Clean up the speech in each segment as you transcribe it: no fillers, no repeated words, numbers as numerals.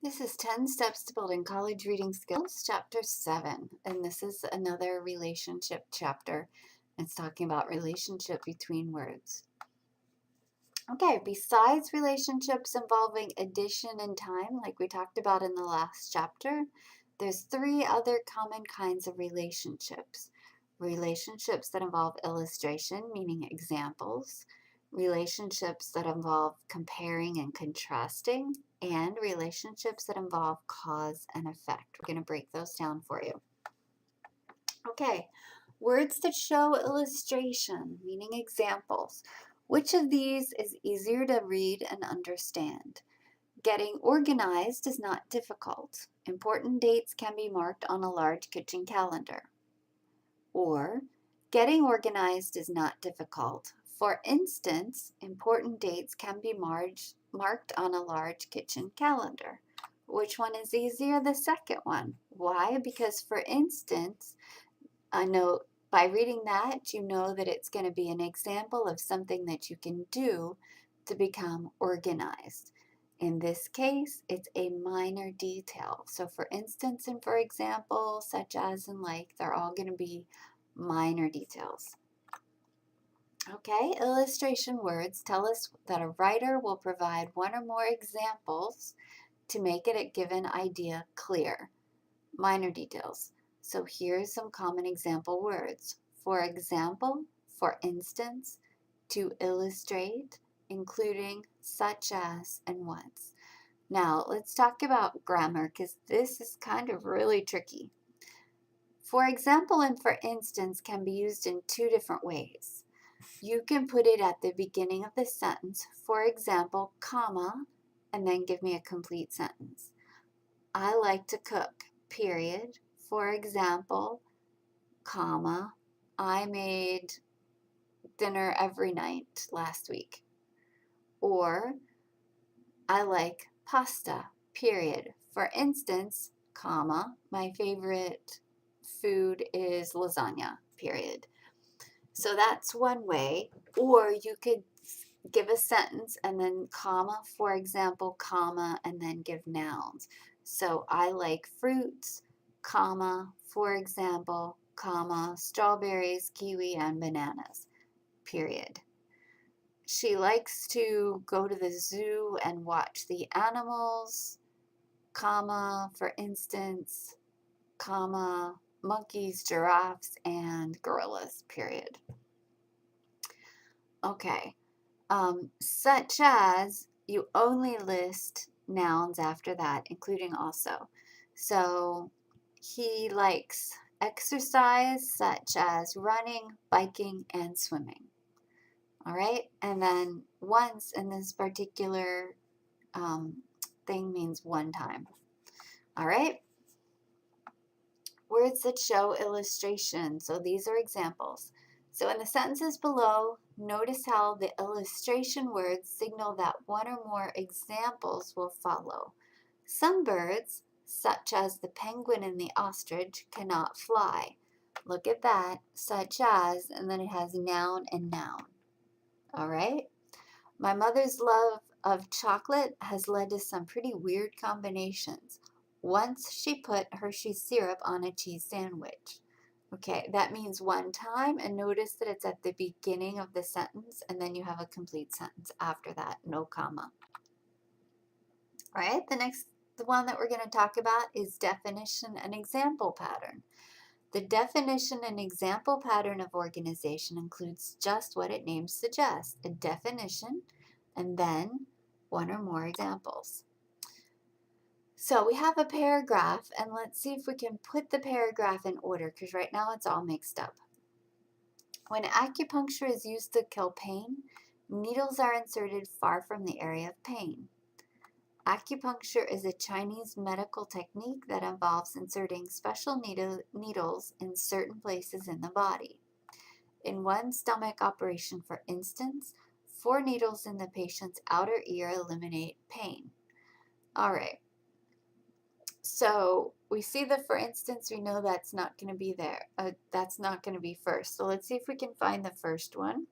This is 10 Steps to Building College Reading Skills, Chapter 7. And this is another relationship chapter. It's talking about relationship between words. Okay, besides relationships involving addition and time, like we talked about in the last chapter, there's 3 other common kinds of relationships. Relationships that involve illustration, meaning examples, relationships that involve comparing and contrasting, and relationships that involve cause and effect. We're going to break those down for you. Okay, words that show illustration, meaning examples. Which of these is easier to read and understand? Getting organized is not difficult. Important dates can be marked on a large kitchen calendar. Or, getting organized is not difficult. For instance, important dates can be marked on a large kitchen calendar. Which one is easier? The second one. Why? Because for instance, I know by reading that, you know that it's going to be an example of something that you can do to become organized. In this case, it's a minor detail. So for instance and for example, such as and like, they're all going to be minor details. Okay, illustration words tell us that a writer will provide one or more examples to make it a given idea clear. Minor details. So here's some common example words. For example, for instance, to illustrate, including, such as, and once. Now, let's talk about grammar because this is kind of really tricky. For example and for instance can be used in 2 different ways. You can put it at the beginning of the sentence, for example, comma, and then give me a complete sentence. I like to cook, period. For example, comma, I made dinner every night last week. Or, I like pasta, period. For instance, comma, my favorite food is lasagna, period. So that's one way. Or you could give a sentence and then comma, for example, comma, and then give nouns. So I like fruits, comma, for example, comma, strawberries, kiwi, and bananas, period. She likes to go to the zoo and watch the animals, comma, for instance, comma, monkeys, giraffes, and gorillas, period. Okay. Such as, you only list nouns after that, including also. So he likes exercise such as running, biking, and swimming. All right, and then once in this particular thing means one time. All right, words that show illustration. So these are examples. So in the sentences below, notice how the illustration words signal that one or more examples will follow. Some birds, such as the penguin and the ostrich, cannot fly. Look at that, such as, and then it has noun and noun. All right? My mother's love of chocolate has led to some pretty weird combinations. Once she put Hershey's syrup on a cheese sandwich. Okay, that means one time, and notice that it's at the beginning of the sentence, and then you have a complete sentence after that, no comma. All right, the one that we're going to talk about is definition and example pattern. The definition and example pattern of organization includes just what its name suggests, a definition, and then one or more examples. So we have a paragraph, and let's see if we can put the paragraph in order, because right now it's all mixed up. When acupuncture is used to kill pain, needles are inserted far from the area of pain. Acupuncture is a Chinese medical technique that involves inserting special needles in certain places in the body. In one stomach operation, for instance, 4 needles in the patient's outer ear eliminate pain. All right. So we see that, for instance, we know that's not going to be there. That's not going to be first. So let's see if we can find the first one.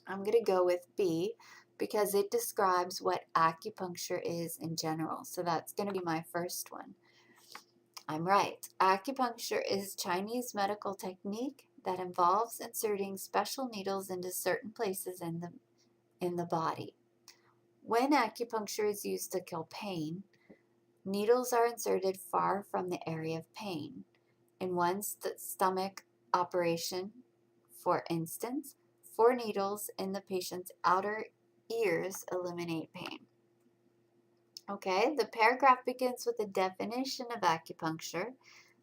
I'm going to go with B. because it describes what acupuncture is in general. So that's going to be my first one. I'm right. Acupuncture is Chinese medical technique that involves inserting special needles into certain places in the body. When acupuncture is used to kill pain, needles are inserted far from the area of pain. In one stomach operation, for instance, 4 needles in the patient's outer ears eliminate pain. Okay, the paragraph begins with a definition of acupuncture.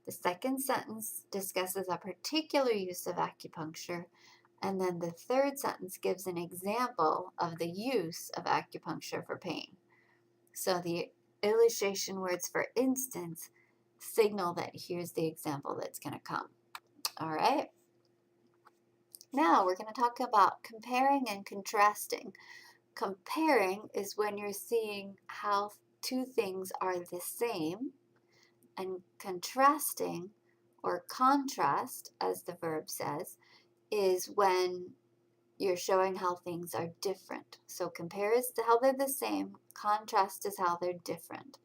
The second sentence discusses a particular use of acupuncture, and then the third sentence gives an example of the use of acupuncture for pain. So the illustration words, for instance, signal that here's the example that's going to come. All right. Now we're going to talk about comparing and contrasting. Comparing is when you're seeing how two things are the same, and contrasting, or contrast, as the verb says, is when you're showing how things are different. So compare is how they're the same, contrast is how they're different.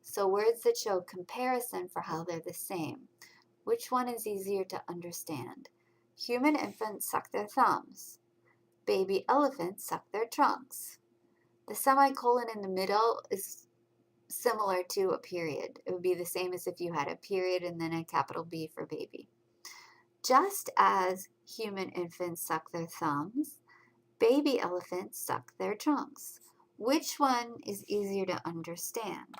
So words that show comparison for how they're the same. Which one is easier to understand? Human infants suck their thumbs. Baby elephants suck their trunks. The semicolon in the middle is similar to a period. It would be the same as if you had a period and then a capital B for baby. Just as human infants suck their thumbs, baby elephants suck their trunks. Which one is easier to understand?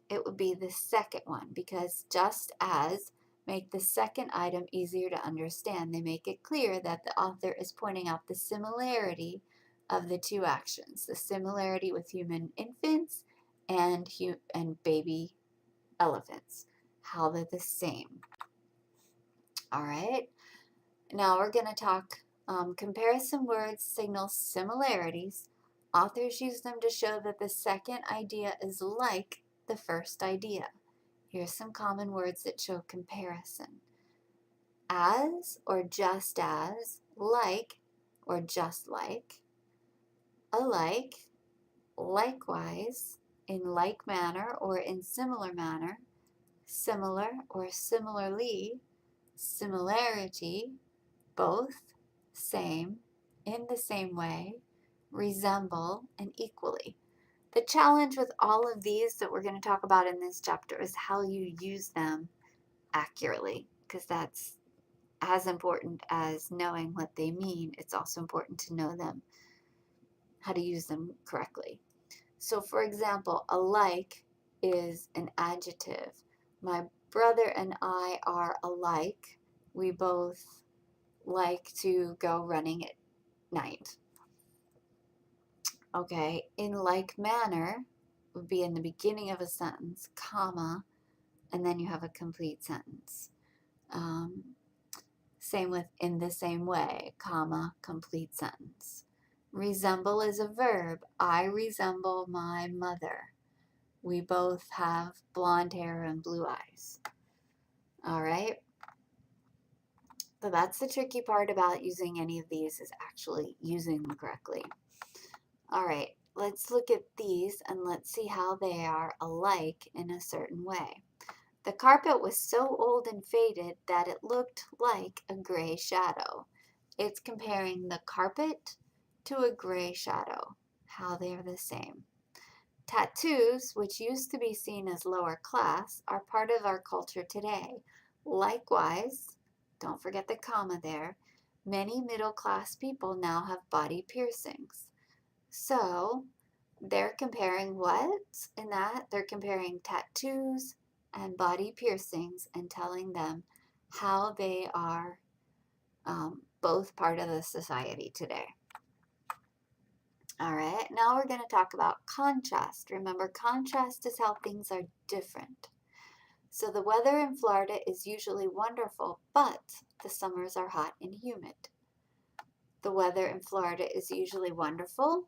It would be the second one, because just as make the second item easier to understand. They make it clear that the author is pointing out the similarity of the two actions, the similarity with human infants and baby elephants, how they're the same. All right, now we're going to talk comparison words signal similarities. Authors use them to show that the second idea is like the first idea. Here's some common words that show comparison. As or just as, like or just like, alike, likewise, in like manner or in similar manner, similar or similarly, similarity, both, same, in the same way, resemble, and equally. The challenge with all of these that we're going to talk about in this chapter is how you use them accurately, because that's as important as knowing what they mean. It's also important to know them, how to use them correctly. So for example, alike is an adjective. My brother and I are alike. We both like to go running at night. Okay, in like manner would be in the beginning of a sentence, comma, and then you have a complete sentence. Same with in the same way, comma, complete sentence. Resemble is a verb. I resemble my mother. We both have blonde hair and blue eyes. All right. So that's the tricky part about using any of these, is actually using them correctly. All right, let's look at these and let's see how they are alike in a certain way. The carpet was so old and faded that it looked like a gray shadow. It's comparing the carpet to a gray shadow, how they are the same. Tattoos, which used to be seen as lower class, are part of our culture today. Likewise, don't forget the comma there, many middle-class people now have body piercings. So they're comparing what in that? They're comparing tattoos and body piercings and telling them how they are both part of the society today. All right, now we're going to talk about contrast. Remember, contrast is how things are different. So the weather in Florida is usually wonderful, but the summers are hot and humid. The weather in Florida is usually wonderful.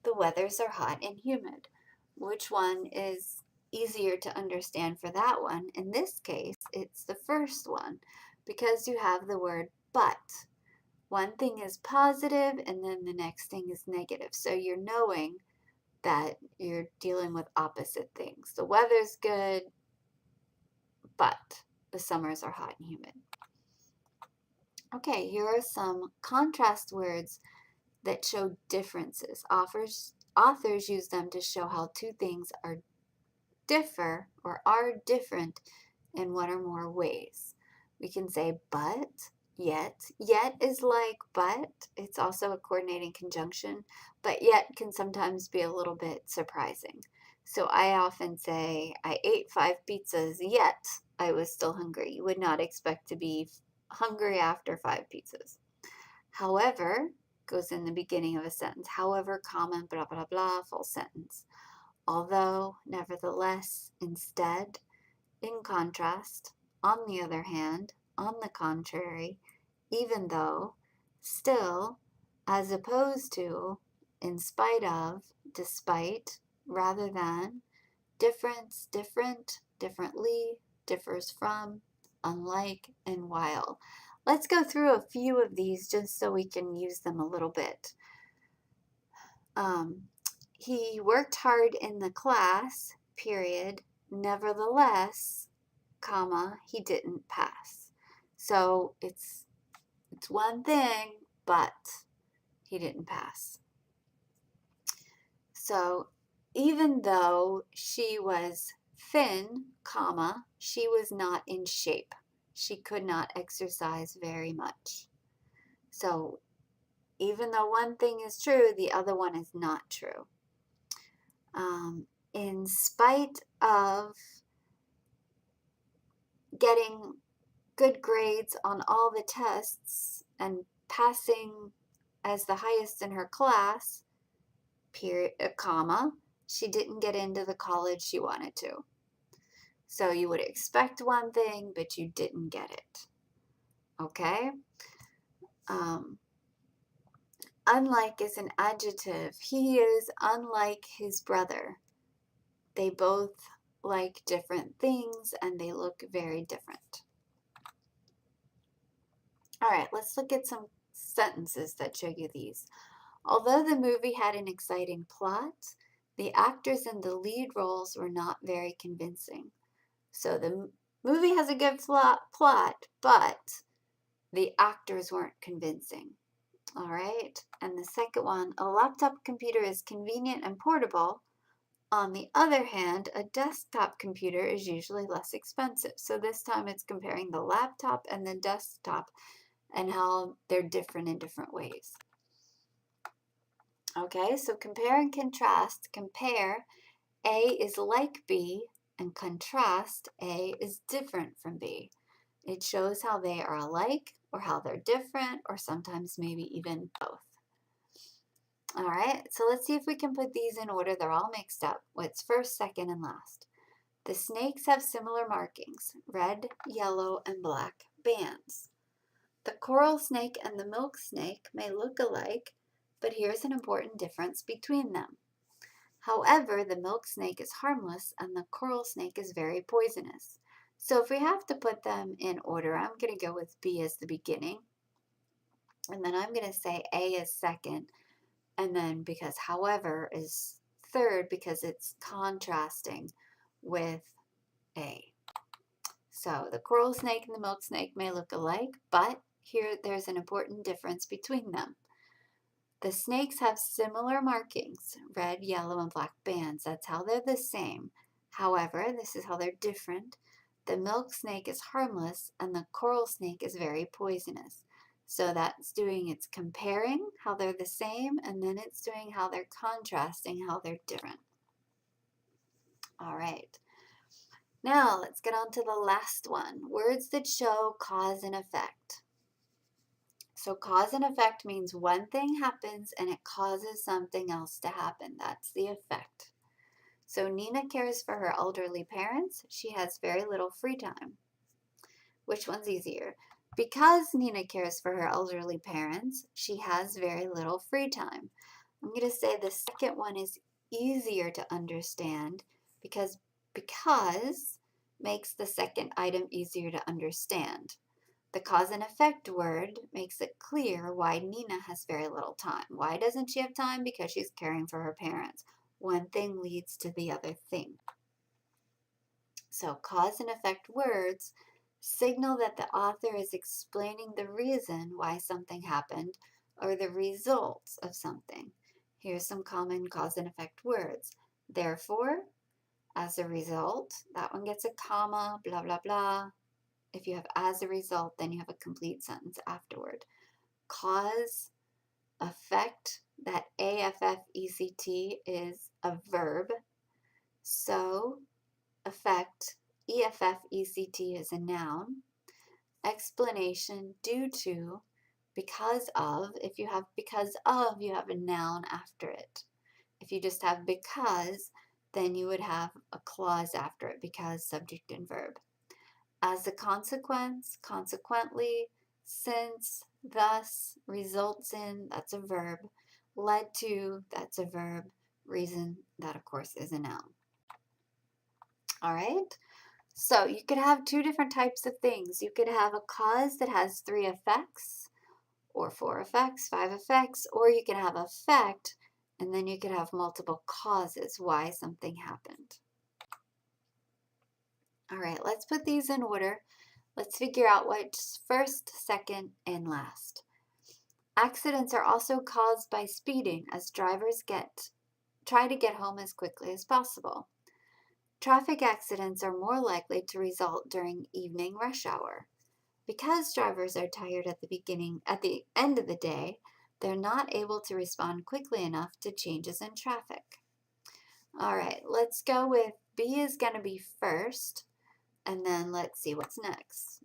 The weathers are hot and humid. Which one is easier to understand for that one? In this case, it's the first one, because you have the word but. One thing is positive and then the next thing is negative. So you're knowing that you're dealing with opposite things. The weather's good, but the summers are hot and humid. Okay, here are some contrast words that show differences. Authors use them to show how two things are different in one or more ways. We can say but, yet. Yet is like but. It's also a coordinating conjunction, but yet can sometimes be a little bit surprising. So I often say, I ate 5 pizzas, yet I was still hungry. You would not expect to be hungry after 5 pizzas. However, goes in the beginning of a sentence. However, comma, blah, blah, blah, full sentence. Although, nevertheless, instead, in contrast, on the other hand, on the contrary, even though, still, as opposed to, in spite of, despite, rather than, difference, different, differently, differs from, unlike, and while. Let's go through a few of these just so we can use them a little bit. He worked hard in the class, period. Nevertheless, comma, he didn't pass. So it's one thing, but he didn't pass. So even though she was thin, comma, she was not in shape. She could not exercise very much. So even though one thing is true, the other one is not true. In spite of getting good grades on all the tests and passing as the highest in her class, period, comma, she didn't get into the college she wanted to. So you would expect one thing, but you didn't get it. Okay? Unlike is an adjective. He is unlike his brother. They both like different things and they look very different. All right, let's look at some sentences that show you these. Although the movie had an exciting plot, the actors in the lead roles were not very convincing. So the movie has a good plot, but the actors weren't convincing. All right, and the second one, a laptop computer is convenient and portable. On the other hand, a desktop computer is usually less expensive. So this time it's comparing the laptop and the desktop and how they're different in different ways. Okay, so compare and contrast. Compare, A is like B, and contrast, A is different from B. It shows how they are alike or how they're different or sometimes maybe even both. All right, so let's see if we can put these in order. They're all mixed up. What's first, second, and last? The snakes have similar markings, red, yellow, and black bands. The coral snake and the milk snake may look alike, but here's an important difference between them. However, the milk snake is harmless and the coral snake is very poisonous. So if we have to put them in order, I'm going to go with B as the beginning. And then I'm going to say A is second. And then because however is third because it's contrasting with A. So the coral snake and the milk snake may look alike, but here there's an important difference between them. The snakes have similar markings, red, yellow, and black bands. That's how they're the same. However, this is how they're different. The milk snake is harmless and the coral snake is very poisonous. So that's doing, it's comparing how they're the same, and then it's doing how they're contrasting, how they're different. All right. Now let's get on to the last one. Words that show cause and effect. So cause and effect means one thing happens and it causes something else to happen. That's the effect. So Nina cares for her elderly parents. She has very little free time. Which one's easier? Because Nina cares for her elderly parents, she has very little free time. I'm going to say the second one is easier to understand because makes the second item easier to understand. The cause and effect word makes it clear why Nina has very little time. Why doesn't she have time? Because she's caring for her parents. One thing leads to the other thing. So cause and effect words signal that the author is explaining the reason why something happened or the results of something. Here's some common cause and effect words. Therefore, as a result, that one gets a comma, blah, blah, blah. If you have as a result, then you have a complete sentence afterward. Cause, effect, that AFFECT is a verb. So, effect, EFFECT is a noun. Explanation, due to, because of. If you have because of, you have a noun after it. If you just have because, then you would have a clause after it, because, subject, and verb. As a consequence, consequently, since, thus, results in, that's a verb. Led to, that's a verb. Reason, that of course is a noun. All right? So you could have two different types of things. You could have a cause that has 3 effects, or 4 effects, 5 effects, or you can have effect, and then you could have multiple causes why something happened. All right, let's put these in order. Let's figure out what's first, second, and last. Accidents are also caused by speeding, as drivers try to get home as quickly as possible. Traffic accidents are more likely to result during evening rush hour. Because drivers are tired at the end of the day, they're not able to respond quickly enough to changes in traffic. All right, let's go with B is going to be first, and then let's see what's next.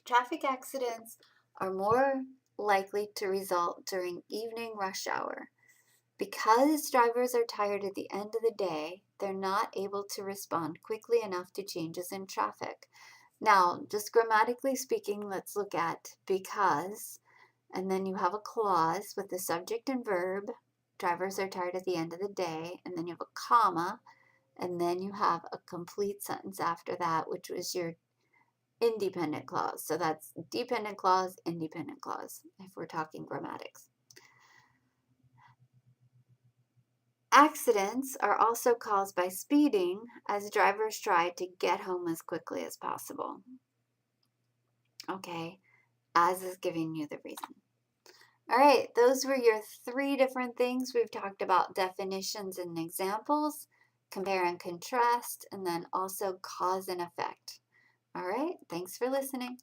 Traffic accidents are more likely to result during evening rush hour. Because drivers are tired at the end of the day, they're not able to respond quickly enough to changes in traffic. Now, just grammatically speaking, let's look at because, and then you have a clause with the subject and verb. Drivers are tired at the end of the day, and then you have a comma, and then you have a complete sentence after that, which was your independent clause. So that's dependent clause, independent clause, if we're talking grammatics. Accidents are also caused by speeding, as drivers try to get home as quickly as possible. Okay, as is giving you the reason. All right, those were your 3 different things. We've talked about definitions and examples, compare and contrast, and then also cause and effect. All right, thanks for listening.